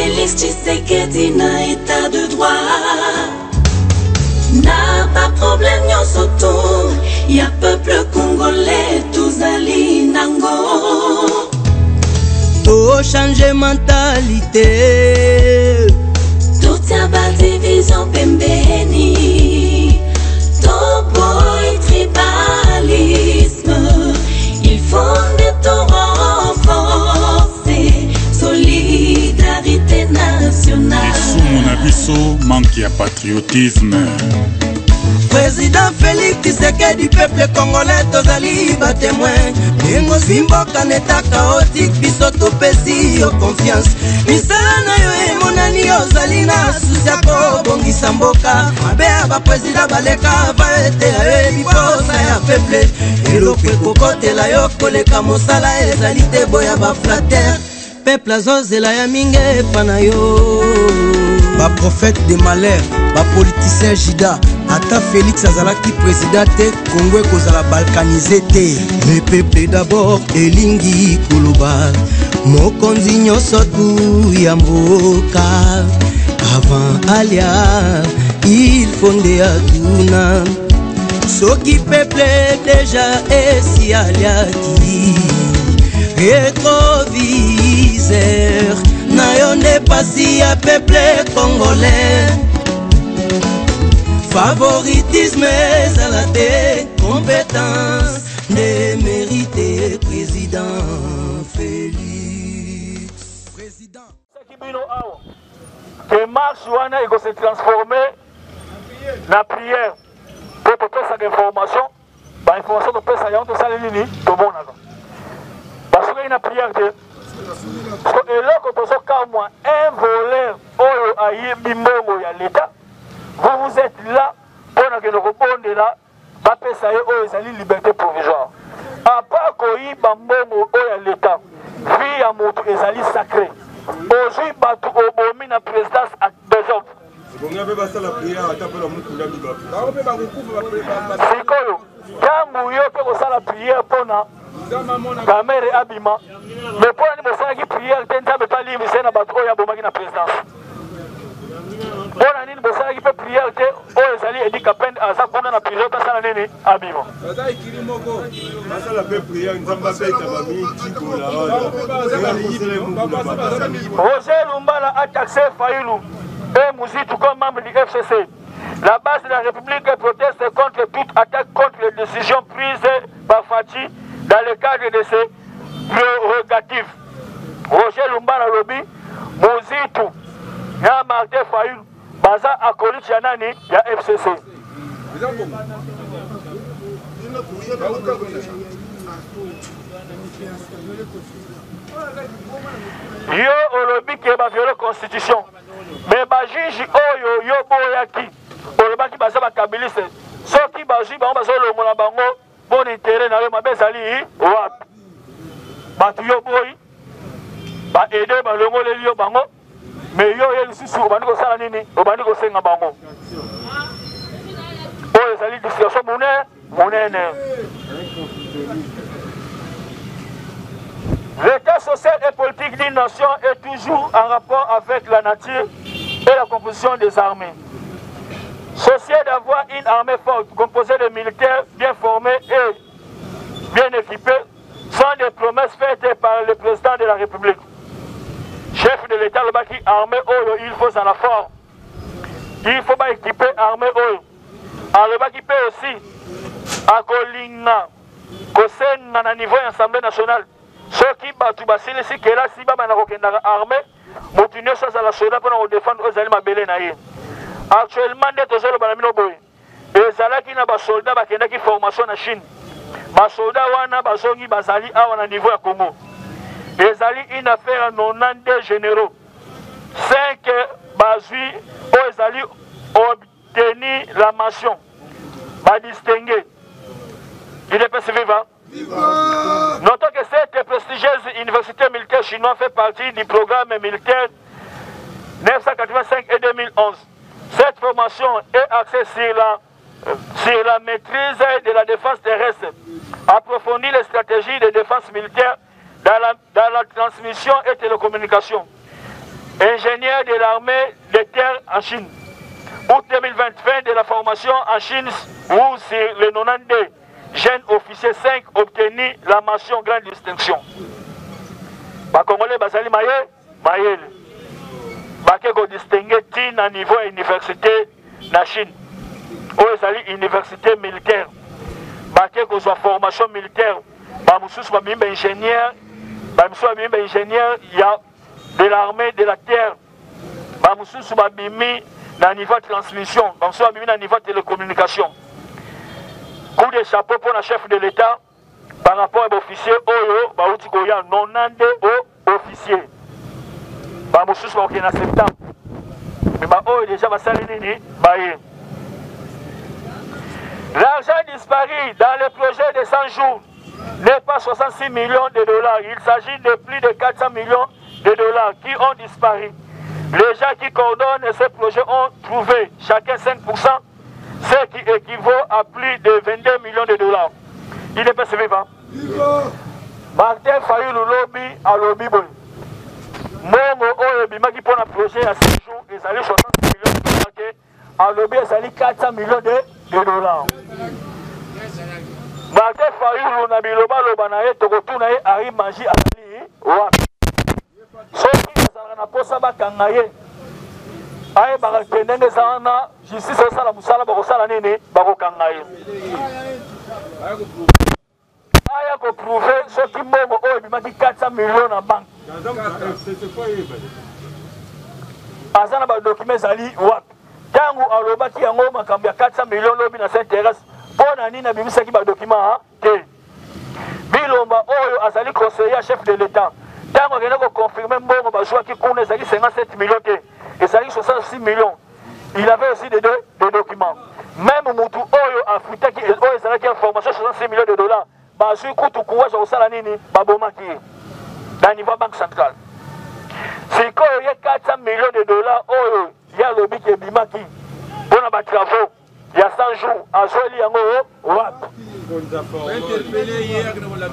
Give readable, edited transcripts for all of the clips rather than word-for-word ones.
Félix Tshisekedi na état de droit. N'a pas problème nyosoto, y'a peuple congolais tous ali nango. To changer mentalité. Tout y'a pas division pembeni. To boy tribalisme. Il faut de renforcer solidarité nationale. Mon abisso manque de patriotisme. Président Félix Tshisekedi du peuple congolais, tozali ba témoin. Nengo simboka neta chaotique, biso topesi yo confiance. Misala na yo emonani ozali na susi ko bongisa mboka. Mabe ba président baleka va ete yo biposa ya peuple. Eloko kokotela yo koleka mosala ezali te boya ba flatter. Peuple azozela ya minge pana yo. Ba prophète de malheur, ba politicien Jida. Ata Félix azalaki président te, Congo kozala balkanisé te. Le peuple d'abord elingi koloba mokonzi nyonso tu ya mboka. Avant alia il fonde aduna soki peuple déjà esi aliaki rétroviseur na yo nde pasi ya peuple congolais. Favoritisme ezalate, compétence de mérité. Président Félix. Président. Que marche wana ego se transformer na prière. Pour topesa information, ba information topesa yango tosala nini tomonaka. Parce que na prière te. Parce que eloko tozoka moi un voleur oyo ayebi mbongo ya l'État. Vous êtes là pour que nous répondions là, pour ça y liberté provisoire. À part qu'il y ait l'État, vie à mon ezali sacré. Aujourd'hui, batu obomi na présidence à des autres. Sikoyo, quand vous avez fait la prière pour la caméra et abima, mais pour la prière, vous n'avez pas libre, c'est na batu oya na présidence. Bona nini bosala ki pe prière te o ezali edi kapende aza kuna na prière pasala nini abimo baza ikiri moko basala pe prière nzamba beta ba miti kola Roger Lumbala a taxé Fayulu et Mouzitou comme membre du FCC. La base de la République proteste contre toute attaque contre les décisions prises par Fati dans le cadre de ses prérogatives. Roger Lumbala lobby Mouzitou ya Martin Fayulu baza akoli chanani ya FCC. Yo olobi ke ba viole constitution. Mais ba juge oyo yo boyaki. Olobaki baza ba kabiliste. Soki ba juge ba bazo longola bango bon intérêt na yo mabezali wap. Ba tu yo boy. Ba aider ba longola yo bango. Mais yo yeli susu obandi ko sala nini obandi ko senga bango oyo ezali discussion monene. L'état social et politique d'une nation est toujours en rapport avec la nature et la composition des armées. Ceci est d'avoir une armée forte composée de militaires bien formés et bien équipés sont des promesses faites par le président de la République. Chef de l'État, le baki armée oyo, il faut en la forme. Il faut pas équiper armée oyo. Alors le baki peut aussi à Kolinga, Kosenga na niveau Assemblée nationale. Ceux qui battent basile si que là si baba na kokenda armée, motunyo ça la soldat pour nous défendre aux alliés mabele na ye. Actuellement des tozolo balamino boy. Et zala ki na ba soldat ba kenda ki formation na Chine. Ba soldat wana bazongi bazali awa na niveau ya Congo. Ezali une affaire à 92 généraux. 5 bazui au ezali obtenu la mention. Ba distingué. Il est pas vivant. Notons que cette prestigieuse université militaire chinoise fait partie du programme militaire 1985 et 2011. Cette formation est axée sur la maîtrise de la défense terrestre, approfondir les stratégies de défense militaire dans la transmission et télécommunication, ingénieur de l'armée de terre en Chine. Août 2020, fin de la formation en Chine, où sur les 92 jeunes officiers 5 obtenu la mention grande distinction. Les Congolais, Basali Mayel. Bakeko distingué à niveau université na Chine. Où est université militaire. Bakeko soit formation militaire. Bamoussous Babimba ingénieur. Bamoussous Babimba ingénieur. Il y a de l'armée de la terre. Bamoussous Babimi na niveau de transmission. Bamoussous Babimi na niveau de télécommunication. Coup de chapeau pour le chef de l'État par rapport à l'officier Oyo, Baoutikoya, 92 officiers. Bamoussous Babimba en septembre. Mais Oyo déjà va s'aligner. L'argent disparu dans le projet de 100 jours n'est pas 66 millions de dollars. Il s'agit de plus de 400 millions de dollars qui ont disparu. Les gens qui coordonnent ces projets ont trouvé chacun 5%, ce qui équivaut à plus de 22 millions de dollars. Il n'est pas vivant. Martin Fayulu lobby à lobby. Momo Oyebi qui prend un projet à 6 jours, ils allaient 66 millions de dollars. À lobby, ils allaient 400 millions de dollars. Martin Fayulu na biloba lobanaye tokotunaye ari maji ali wapi. Soki azalaka na posa bakangaye. Aye bakakendenge sana justice osala musala bakosala nini bakokangaye. Aya ko prouver soki mbongo oyo bimaki 400 millions na banque. Azana ba document ezali wapi. Tangu alobaki yango makambo ya 400 millions lobi na s'intéresse. Pona nini abimisaki ba document te. Bilomba oyo azali conseiller chef de l'État. Tango akenda ko confirmer mbongo bazwaki kuna ezali 57 millions te. Ezali 66 millions. Il avait aussi des documents. Même Moutou oyo afutaki oyo ezalaki information 66 millions de dollars. Bazui kutu kuwaza osala nini babomaki. Dans niveau banque centrale. C'est quand il y a 400 millions de dollars oyo il y a lobby qui est bimaki. Pour les travaux. Il y a 100 jours, à Zoli Yango, WAP. Interpellé hier dans la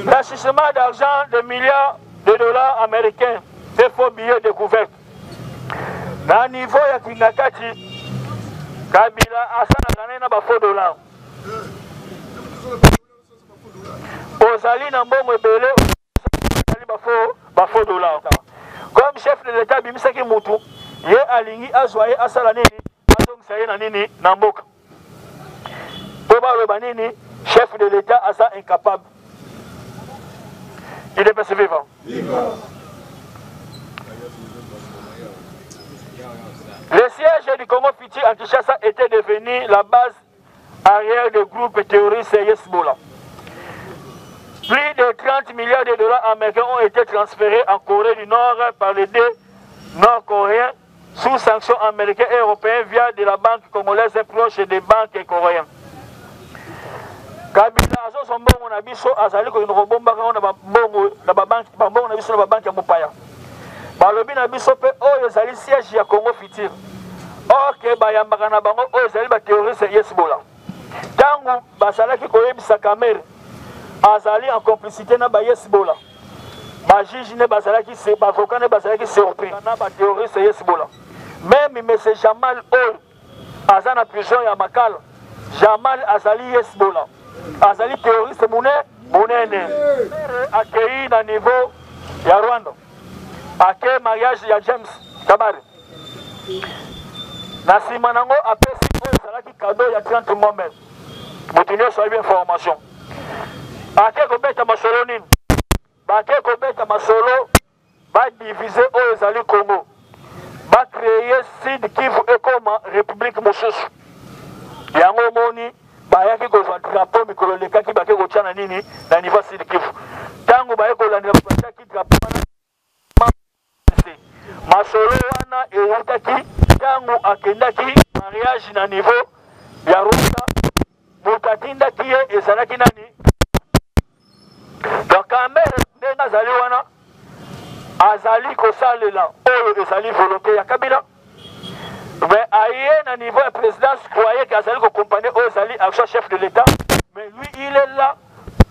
l'achèvement d'argent de milliards de dollars américains, des faux billets découverts. Dans le niveau de Kingakati, Kabila a na ba faux dollars. Ozali na mbongo ebele bafaux dollars. Comme chef de l'État bimisaki mutu, ye alingi azwaye asala nini, azongisa ye na nini na mboka. Po baloba nini, chef de l'État asa incapable. Il est passé vivant. Le siège du Congo Fiti en Kinshasa était devenu la base arrière du groupe terroriste Hezbollah. Plus de 30 milliards de dollars américains ont été transférés en Corée du Nord par les deux Nord-Coréens sous sanctions américaines et européennes via de la banque congolaise proche des banques coréennes. Kabila azo son bongo na biso azali ko robomba ka na bongo na banque bongo na biso na banque ya mopaya. Balobi na biso pe oyo ezali siège ya Congo Fitir. OK bayambaka na bango oyo ezali ba terroriste Hezbollah. Tangu basalaki koyebisa Kamer azali en complicité na ba Hezbollah. Ba juge ne bazalaki se ba avocat ne bazalaki surpris na ba terroriste Hezbollah. Même M. Jamal Oul azana prison ya Makala. Jamal azali Hezbollah. Azali terroriste munene. Accueilli na niveau ya Rwanda. Accueil mariage ya James Kabari. Na sima nango apesi oyo ezalaki cadeau ya 30 moments. Mutunio soyebi information. Ake kobeta masolo nini? Bake kobeta masolo ba diviser oyo ezali Congo. Ba créer Sud Kivu ekoma République mosusu. Yango moni bayaki kozwa drapeau mikolo lekaki bake kotiana nini na niveau Sud Kivu. Tango baye kolandela bataki drapeau masolo wana eutaki tango akendaki mariage na niveau ya Rwanda mutatindaki ye ezalaki nani. Donc Kamere ndenge azali wana azali kosalela oyo ezali volonté ya Kabila. Mais aye na niveau ya présidence croyait qu'azali ko accompagner oyo ezali action chef de l'État mais lui il est là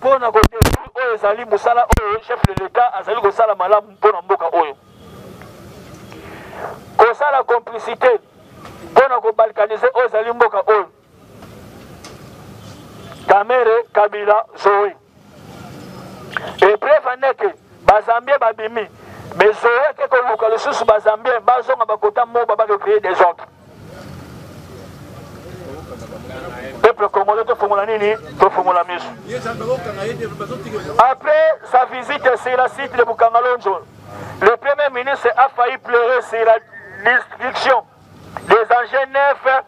pour na ko détruire oyo ezali musala oyo chef de l'État azali kosala malamu mpona mboka oyo kosala complicité mpona kobalkanize oyo ezali mboka oyo Kamere Kabila Zoé epreuve aneke bazambie babimi mais Zoé ke koluka lisusu bazambie bazonga bakota moba bakecréer des ordres peuple congolais tofongola nini tofongola miso. Après sa visite sur la site de Bukangalonjo, le premier ministre a failli pleurer sur la destruction des engins neufs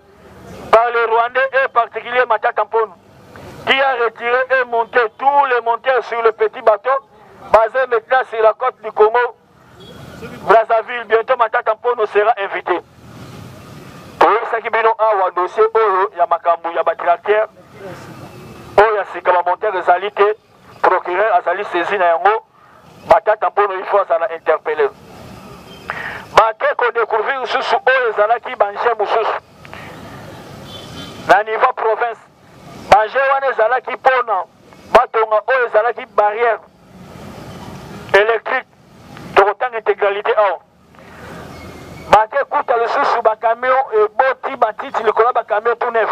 par les Rwandais et en particulier Matata Mpono, qui a retiré et monté tous les monteurs sur le petit bateau basé maintenant sur la côte du Congo, Brazzaville. Bientôt Matata Mpono sera invité. Oyesaki bino awa dossier oyo ya makambo ya batracteur oyo ya sika bamonteur ezali te procureur azali saisi na yango Matata Mpono il faut azala interpeller bake kodécouvrir lisusu oyo ezalaki banje mosusu na niveau province banje wana ezalaki mpona batonga oyo ezalaki barrière électrique tokotanga intégralité awa bake kuta lisusu bakamion eboti batiti likolo bakamion tout neuf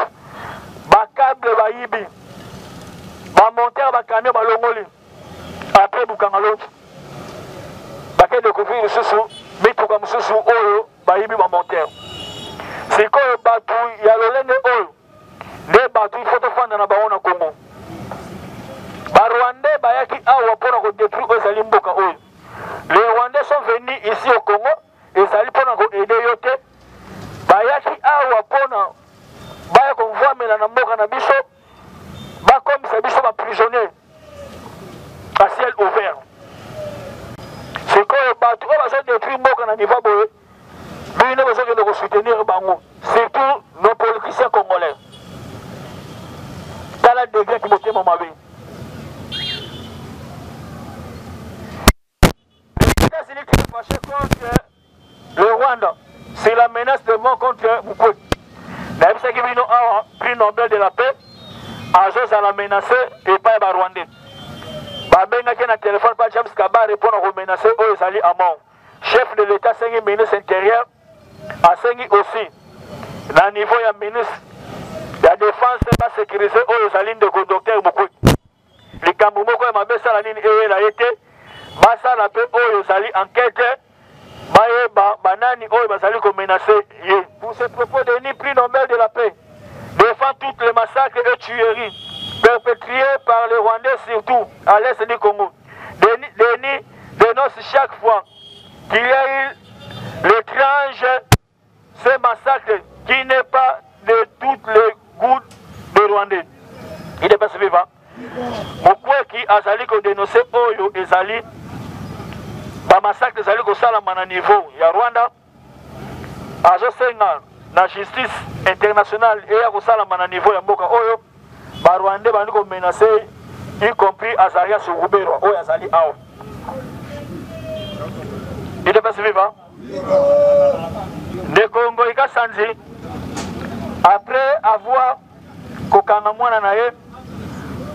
bakable bayibi bamontere bakamion balongoli apres Bukangalonjo bake découvrir lisusu mituka mosusu oyo bayibi bamontere sikoyo bato ya lolenge oyo nde bato ifo tofanda na bango na Congo barwandais bayaki awa mpona kodétruire oyo ezali mboka oyo. Les Rwandais sont venus ici au Congo ezali mpona koaide yo te bayaki awa mpona baya kovwamela na mboka na biso bakomisa biso baprisonnier à ciel ouvert. Sikoyo bato oyo bazodétruire mboka na niveau boye bino bazokende kosoutenir bango, surtout nos politiciens congolais. Tala degré ki motema mabe. Les États-Unis qui sont fâchés contre le Rwanda, c'est la menace de mort contre Mukwege. Nayebisaki bino awa prix Nobel de la paix azozala menacé epai ya Rwandais. Babengaki na téléphone pa James Kabare mpona komenace oyo ezali à mort. Chef de l'État asengi ministre intérieur asengi aussi na niveau ya ministre ya défense basécuriser oyo ezali ndeko docteur Mukwege. Likambo moko ya mabe esala nini eyela ye te basala mpe oyo ezali enquête bayeba banani oyo bazali komenacer ye. Pour ce propos Denis prix Nobel de la paix défend toutes les massacres et tueries perpétrés par les Rwandais surtout à l'est du Congo. Denis dénonce chaque fois qu'il y a eu l'étrange ce massacre qui n'est pas de toutes les goûts des Rwandais. Il n'est pas vivant. Mukwege azali ko dénoncer oyo ezali ba massacre ezali ko salama na niveau ya Rwanda azosenga na justice internationale et ya ko salama na niveau ya mboka oyo ba Rwandais bandi ko menacer y compris Azaria Surubero oyo azali awa. Il est pas vivant. De Congo Ikasanzi après avoir kokanga mwana na ye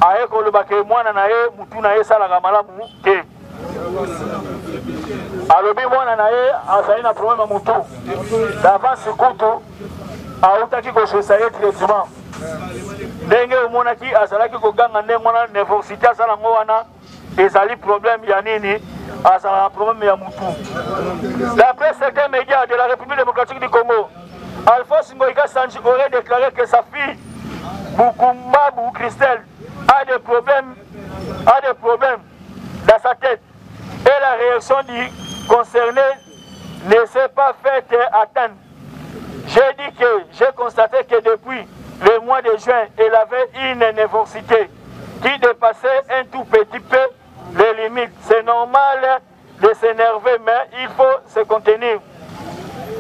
aye kolobake mwana na ye mutu na ye salaka malamu te alobi mwana na ye azali na problème ya mutu d'avance kutu autaki kososa ye traitement ndenge omonaki azalaki koganga nde mwana université asala ngo wana ezali problème ya nini azala na problème ya mutu. D'après certains médias de la République démocratique du Congo, Alphonse Ngoïka Sanji aurait déclaré que sa fille Bukumbabu Christelle a des problèmes dans sa tête et la réaction du concerné ne s'est pas faite attendre. J'ai dit que j'ai constaté que depuis le mois de juin, elle avait une nervosité qui dépassait un tout petit peu les limites. C'est normal de s'énerver, mais il faut se contenir.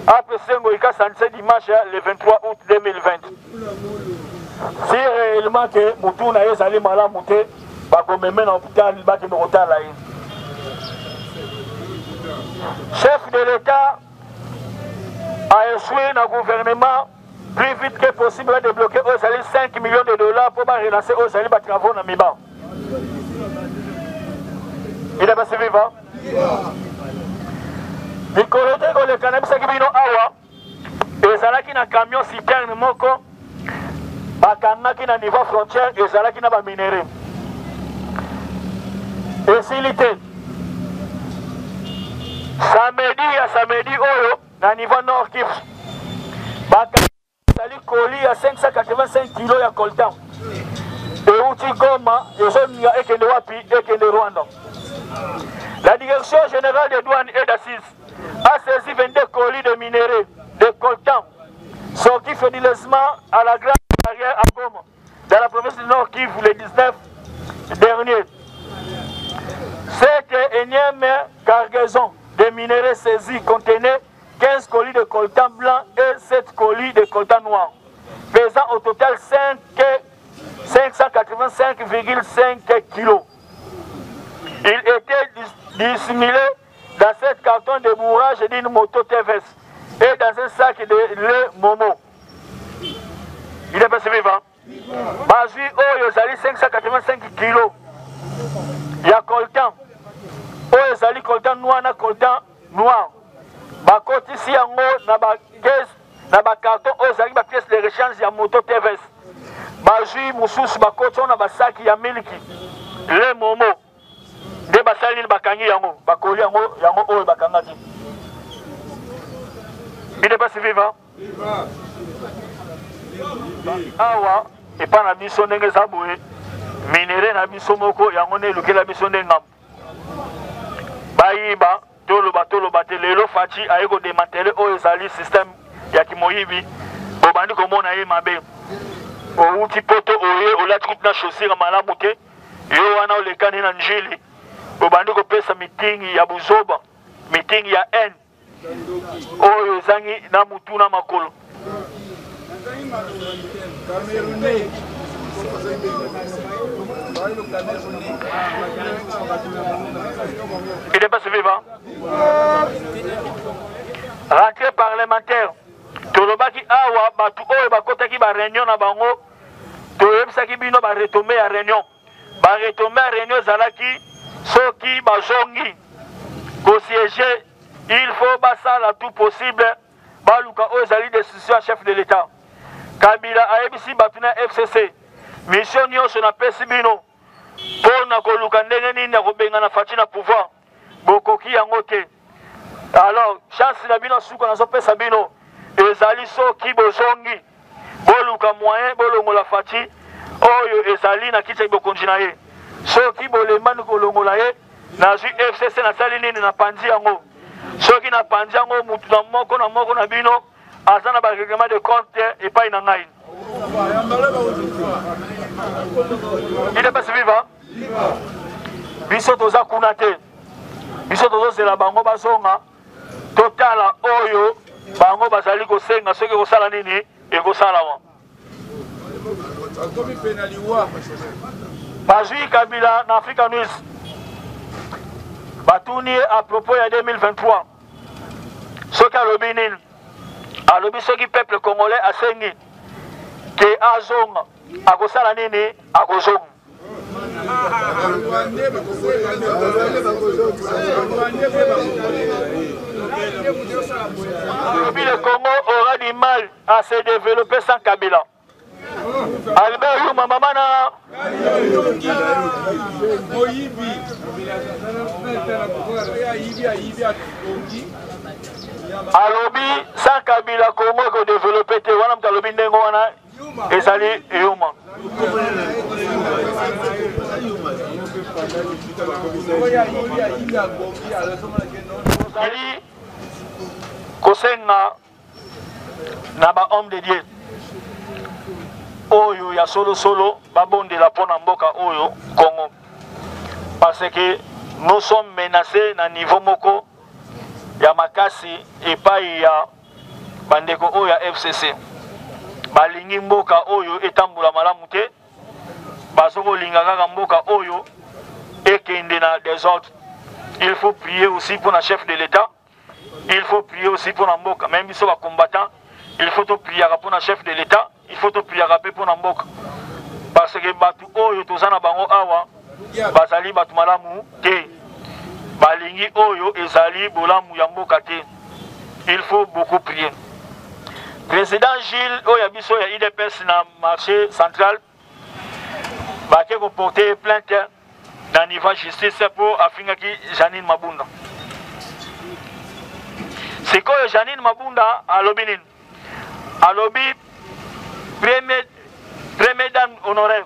Après Ngoïka Sanji dimanche le 23 août 2020. Si réellement que Moutou na ezali malamu te bakomeme na hôpital bakende kotala ye. Chef de l'État a échoué dans le gouvernement plus vite que possible va débloquer aux 5 millions de dollars pour relancer aux travaux dans mes bancs. Il est passé vivant. Les collègues de cannabis qui viennent awa, et ça là qui n'a camion citerne moko, bakanga qui n'a niveau frontière, et ça là qui n'a pas minéré. Et s'il était samedi oyo, na niveau nord Kivu, bakanga sali colis à 585 kilos ya coltan. Et outil Goma, et je n'y a ekende wapi, ekende Rwanda. La direction générale des douanes et d'assises a saisi 22 colis de minerais, de coltan, sortis frauduleusement à la grande barrière à Goma, dans la province du Nord Kivu le 19 dernier. Cette énième cargaison de minerais saisis contenait 15 colis de coltan blanc et 7 colis de coltan noir, pesant au total 585,5 kg. Il était dissimulé dans 7 cartons de bourrage d'une moto TVS et dans un sac de lait Momo. Il est passé vivant. Bazui Oyo Zali 585 kg. Il y a coltan. Oyo Zali coltan noir na coltan noir. Bakoti ici en haut, na ba caisse, na ba carton Oyo Zali ba pièce de rechange ya moto TVS. Bazui Moussous bakoti on a ba sac ya miliki. Lait Momo. De basali ni bakangi yango bakoli yango oyo bakanga ti bide pas vivant awa epa na biso ndenge eza boye minere na biso moko yango nde elukela biso nde ngambo bayiba toloba te lelo faci aye kodemantele oyo ezali système ya kimoyibi obandi komona ye mabe outi poto oye olati kuti na chaussure malamu te yo wana olekani na njili obandi kopesa meeting ya buzoba, meeting ya N. Oyo zangi na mutu na makolo. Il est passé vivant. Rentrée parlementaire. Tolobaki awa batu oyo bakotaki ba réunion na bango. Toyebisaki bino ba retomber ya réunion. Ba retomber ya réunion zalaki soki bazongi kosiéger, il faut basala tout possible baluka ozali décision chef de l'État. Kabila aebisi batuna FCC mission nyonso na pesi bino pona koluka ndenge nini na kobenga na faci na pouvoir bokoki yango te. Alors chance na bino suka nazo pesa bino ezali soki bozongi boluka moyen bolongola faci oyo ezali na kiti bokonzi na ye. Soki bolemani kolongola ye nazwi FCC na sali nini na panzi yango. Soki na panzi yango mutu na moko na bino aza na ba règlement de compte epai na ngai. Il est passé vivant. Biso toza kuna te. Biso tozo zela bango bazonga totala oyo bango bazali kosenga soki kosala nini ekosala wa. Bazui Kabila na Africa News batuni à propos ya 2023 soki alobi nini alobi soki peuple congolais asengi ke azonga akosala nini akozonga. Alobi le Congo aura du mal à se développer sans Kabila. Albert Yuma mamana alobi sans Kabila Congo ko développer te wana mtalobi ndengo wana ezali Yuma. Ali kosenga na ba homme de Dieu oyo ya solo babondela pona mboka oyo Congo parce que nous sommes menacés na niveau moko ya makasi epai ya bandeko oyo ya FCC balingi mboka oyo etambula malamu te bazoko linga kaka mboka oyo ekende na désordre. Il faut prier aussi pour le chef de l'État, il faut prier aussi pour la mboka même biso ba combattant il faut te prier pour le chef de l'État, il faut te prier pour le Mbok. Parce que batu oyo tozana bango awa, bazali batu malamu te. Balingi oyo ezali bolamu ya mboka te. Il faut beaucoup prier. Président Gilles Oyabiso ya IDPS na marché central, bake ko porter plainte dans niveau justice pour afingaki Janine Mabunda. C'est quoi Janine Mabunda à Lobinin? À Lobby, premier dame honoraire.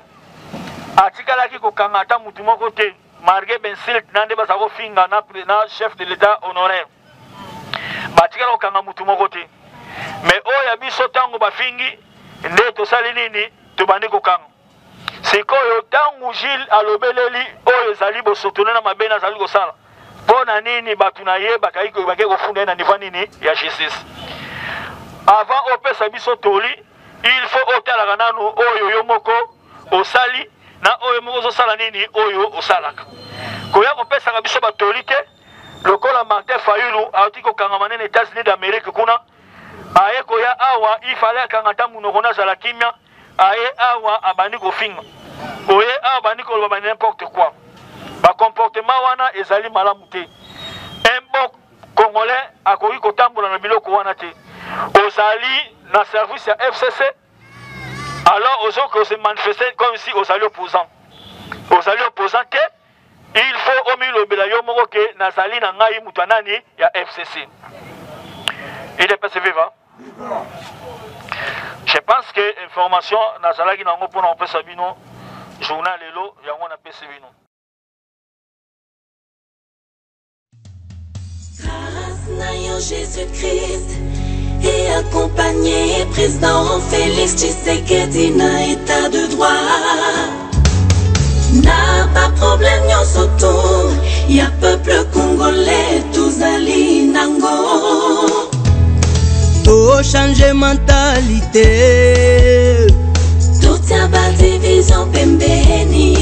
Atikalaki ko kangata mutu moko te. Margué Bensil nande basako finga na chef de l'État honoraire. Batikala ko kanga mutu moko te. Mais oya biso tango bafingi nde tosali nini tobandi ko kanga. C'est quoi tango Gilles alobeleli oyo zali bosotona na mabena zali ko sala. Pona nini batuna ye bakai ko bakeko funda na niveau nini ya justice. Avant opesa biso toli, il faut otala nanu oyo yomoko osali na oyo moko zo sala nini oyo osalaka. Koya opesa biso batoli te, lokola Martin Fayulu atiko kanga manene États-Unis d'Amérique kuna. Aye koya awa il fallait kangata munoko na zala kimia, aye awa abandi ko finga. Oye awa bandi ko ba n'importe quoi. Ba comportement wana ezali malamu te. Un bon Congolais akoki kotambola na biloko wana te. Ozali na service ya FCC. Alors aux autres se manifester comme si ozali opposant. Ozali opposant que il faut omi lobela yo moko ke nazali na ngai mutu nani ya FCC. Il est passé viva. Je pense que information nazalaki nango pona opesa bino journal lelo yango na pesa bino. Grâce Jésus-Christ et accompagné président Félix Tshisekedi na état de droit. N'a pas problème yon soto, y'a peuple congolais tous ali nango. To changer mentalité. Tout y'a ba division pembeni.